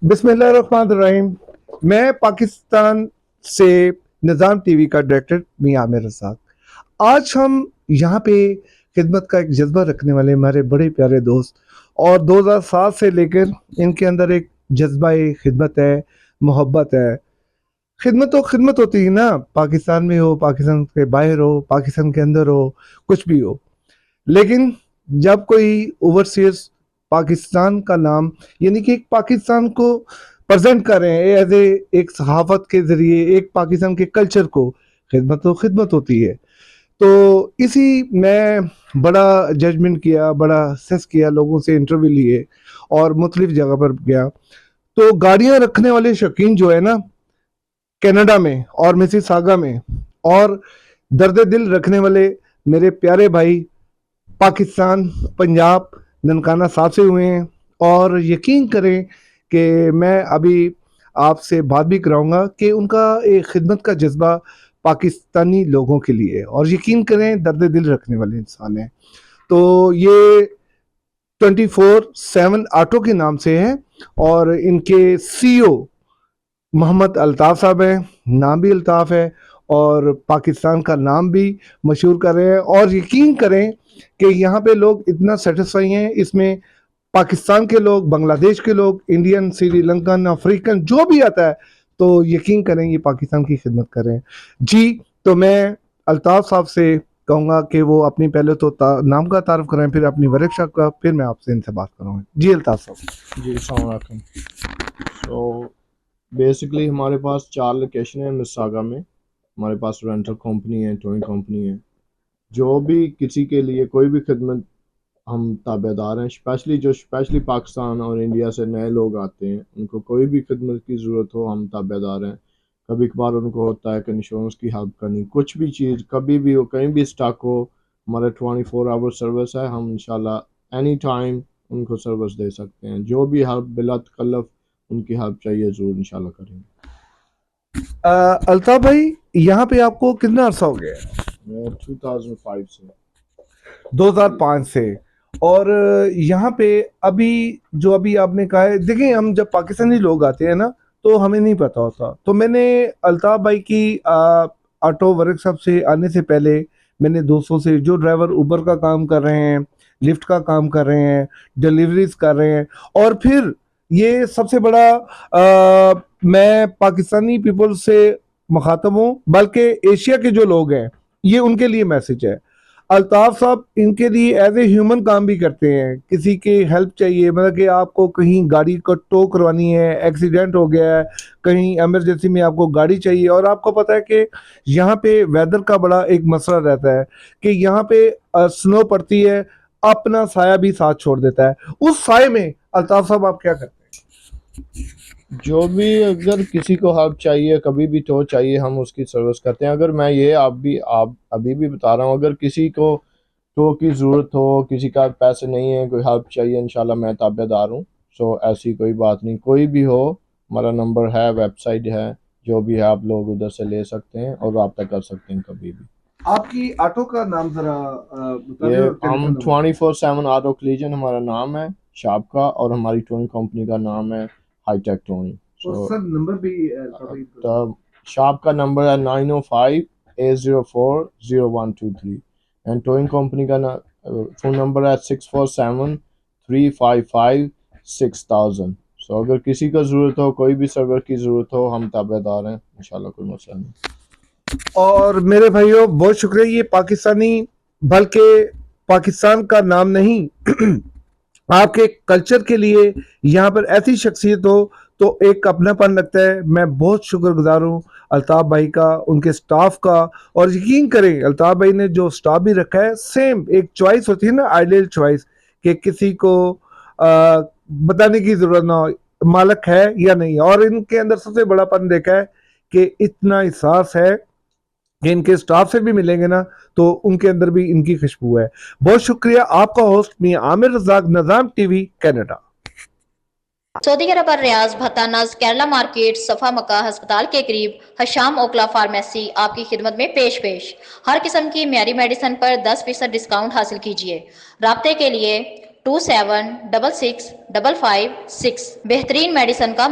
बिस्मिल्लाहिर्रहमानिर्रहीम। मैं पाकिस्तान से निज़ाम टीवी का डायरेक्टर मियां आमिर रज़ाक। आज हम यहाँ पे खिदमत का एक जज्बा रखने वाले हमारे बड़े प्यारे दोस्त, और 2007 से लेकर इनके अंदर एक जज्बा खिदमत है, मोहब्बत है। खिदमत तो खिदमत होती है ना, पाकिस्तान में हो, पाकिस्तान के बाहर हो, पाकिस्तान के अंदर हो, कुछ भी हो। लेकिन जब कोई ओवरसीज पाकिस्तान का नाम, यानी कि एक पाकिस्तान को प्रेजेंट कर रहे हैं एज ए एक सहाफत के जरिए एक पाकिस्तान के कल्चर को, खिदमत तो खिदमत होती है। तो इसी मैं बड़ा जजमेंट किया, बड़ा सेस किया, लोगों से इंटरव्यू लिए और मुख्तलिफ जगह पर गया। तो गाड़ियां रखने वाले शौकीन जो है ना, कनाडा में और मिसिसागा में, और दर्द दिल रखने वाले मेरे प्यारे भाई पाकिस्तान, पंजाब, ननकाना साहब से हुए हैं। और यकीन करें कि मैं अभी आपसे बात भी कराऊंगा कि उनका एक खिदमत का जज्बा पाकिस्तानी लोगों के लिए है, और यकीन करें दर्द दिल रखने वाले इंसान हैं। तो ये 24/7 ऑटो के नाम से है, और इनके सीईओ मोहम्मद अल्ताफ़ साहब हैं। नाम भी अल्ताफ़ है, और पाकिस्तान का नाम भी मशहूर कर रहे हैं। और यकीन करें कि यहाँ पे लोग इतना सेटिस्फाई हैं, इसमें पाकिस्तान के लोग, बांग्लादेश के लोग, इंडियन, श्रीलंकन, अफ्रीकन जो भी आता है, तो यकीन करें ये पाकिस्तान की खिदमत कर रहे हैं जी। तो मैं अल्ताफ़ साहब से कहूँगा कि वो अपनी पहले तो नाम का तारुफ करें, फिर अपनी वर्कशॉप का, फिर मैं आपसे इनसे बात करूँगा जी। अल्ताफ़ साहब जी, अस्सलाम वालेकुम। तो बेसिकली हमारे पास 4 लोकेशन है मिसिसागा में। हमारे पास रेंटल कंपनी है, टोइंग कंपनी है। जो भी किसी के लिए कोई भी खिदमत हम ताबेदार हैं, स्पेशली पाकिस्तान और इंडिया से नए लोग आते हैं, उनको कोई भी खिदमत की ज़रूरत हो हम ताबेदार हैं। कभी कभार उनको होता है कि इंश्योरेंस की हेल्प करनी, कुछ भी चीज़ कभी भी हो, कहीं भी स्टक हो, हमारा 24 आवर सर्विस है। हम इंशाल्लाह एनी टाइम उनको सर्विस दे सकते हैं। जो भी हेल्प बिला तकल्लुफ़ उनकी हेल्प चाहिए ज़रूर इंशाल्लाह करेंगे। अल्ताफ़ भाई, यहाँ पे आपको कितना अर्सा हो गया है? मैं 2005 से। 2005 से। और यहाँ पे अभी जो अभी आपने कहा है, देखिए हम जब पाकिस्तानी लोग आते हैं ना, तो हमें नहीं पता होता। तो मैंने अल्ताफ़ भाई की ऑटो वर्कशॉप से आने से पहले मैंने दोस्तों से, जो ड्राइवर उबर का काम कर रहे हैं, लिफ्ट का काम कर रहे हैं, डिलीवरीज कर रहे हैं, और फिर ये सबसे बड़ा मैं पाकिस्तानी पीपल से मुखातब हूँ, बल्कि एशिया के जो लोग हैं, ये उनके लिए मैसेज है। अल्ताफ साहब इनके लिए एज ए ह्यूमन काम भी करते हैं। किसी की हेल्प चाहिए, मतलब कि आपको कहीं गाड़ी को टो करवानी है, एक्सीडेंट हो गया है, कहीं इमरजेंसी में आपको गाड़ी चाहिए, और आपको पता है कि यहाँ पे वेदर का बड़ा एक मसला रहता है कि यहाँ पे स्नो पड़ती है, अपना साया भी साथ छोड़ देता है। उस साय में अल्ताफ साहब आप क्या करते जो भी अगर किसी को हेल्प चाहिए, कभी भी टो चाहिए, हम उसकी सर्विस करते हैं। अगर मैं ये आप अभी भी बता रहा हूँ, अगर किसी को टो की ज़रूरत हो, किसी का पैसे नहीं है, कोई हेल्प चाहिए, इंशाल्लाह मैं ताबेदार हूँ। सो ऐसी कोई बात नहीं, कोई भी हो, हमारा नंबर है, वेबसाइट है, जो भी है आप लोग उधर से ले सकते हैं और रब्ता कर सकते हैं कभी भी। हैं? आपकी ऑटो का नाम जरा बता ये दें, और हम टेलीफोन नंबर। 24/7 ऑटो कलीजन हमारा नाम है शॉप का, और हमारी टोइंग कंपनी का नाम है हाईटेक टोइंग। और सो सर नंबर भी अल्ताफ भाई बता the shop का नंबर है 905-804-0123, एंड टोइंग कंपनी का फ़ोन नंबर है 647-355-6000। सो अगर किसी को ज़रूरत हो, कोई भी सर्वर की ज़रूरत हो, हम ताबेदार हैं इंशाल्लाह, कोई मसला नहीं। और मेरे भाइयों, बहुत शुक्रिया। ये पाकिस्तानी, बल्कि पाकिस्तान का नाम नहीं, आपके कल्चर के लिए यहाँ पर ऐसी शख्सियत हो तो एक अपनापन लगता है। मैं बहुत शुक्रगुजार हूँ अल्ताफ भाई का, उनके स्टाफ का। और यकीन करें, अल्ताफ भाई ने जो स्टाफ भी रखा है, सेम एक चॉइस होती है ना, आइडियल चॉइस, कि किसी को बताने की जरूरत ना हो मालक है या नहीं। और इनके अंदर सबसे बड़ापन देखा है कि इतना एहसास है कि इनके स्टाफ से भी मिलेंगे ना, तो उनके अंदर भी इनकी खुशबू है। बहुत शुक्रिया। आपका होस्ट मियां आमिर रज़ाक, निज़ाम टीवी, कनाडा। सऊदी अरब और रियाज भत्ता नज केरला मार्केट सफा मक्का अस्पताल के करीब हशाम ओकला फार्मेसी आपकी खिदमत में पेश हर किस्म की म्यारी मेडिसिन पर 10% डिस्काउंट हासिल कीजिए। राब्ते के लिए 27665556। बेहतरीन मेडिसिन का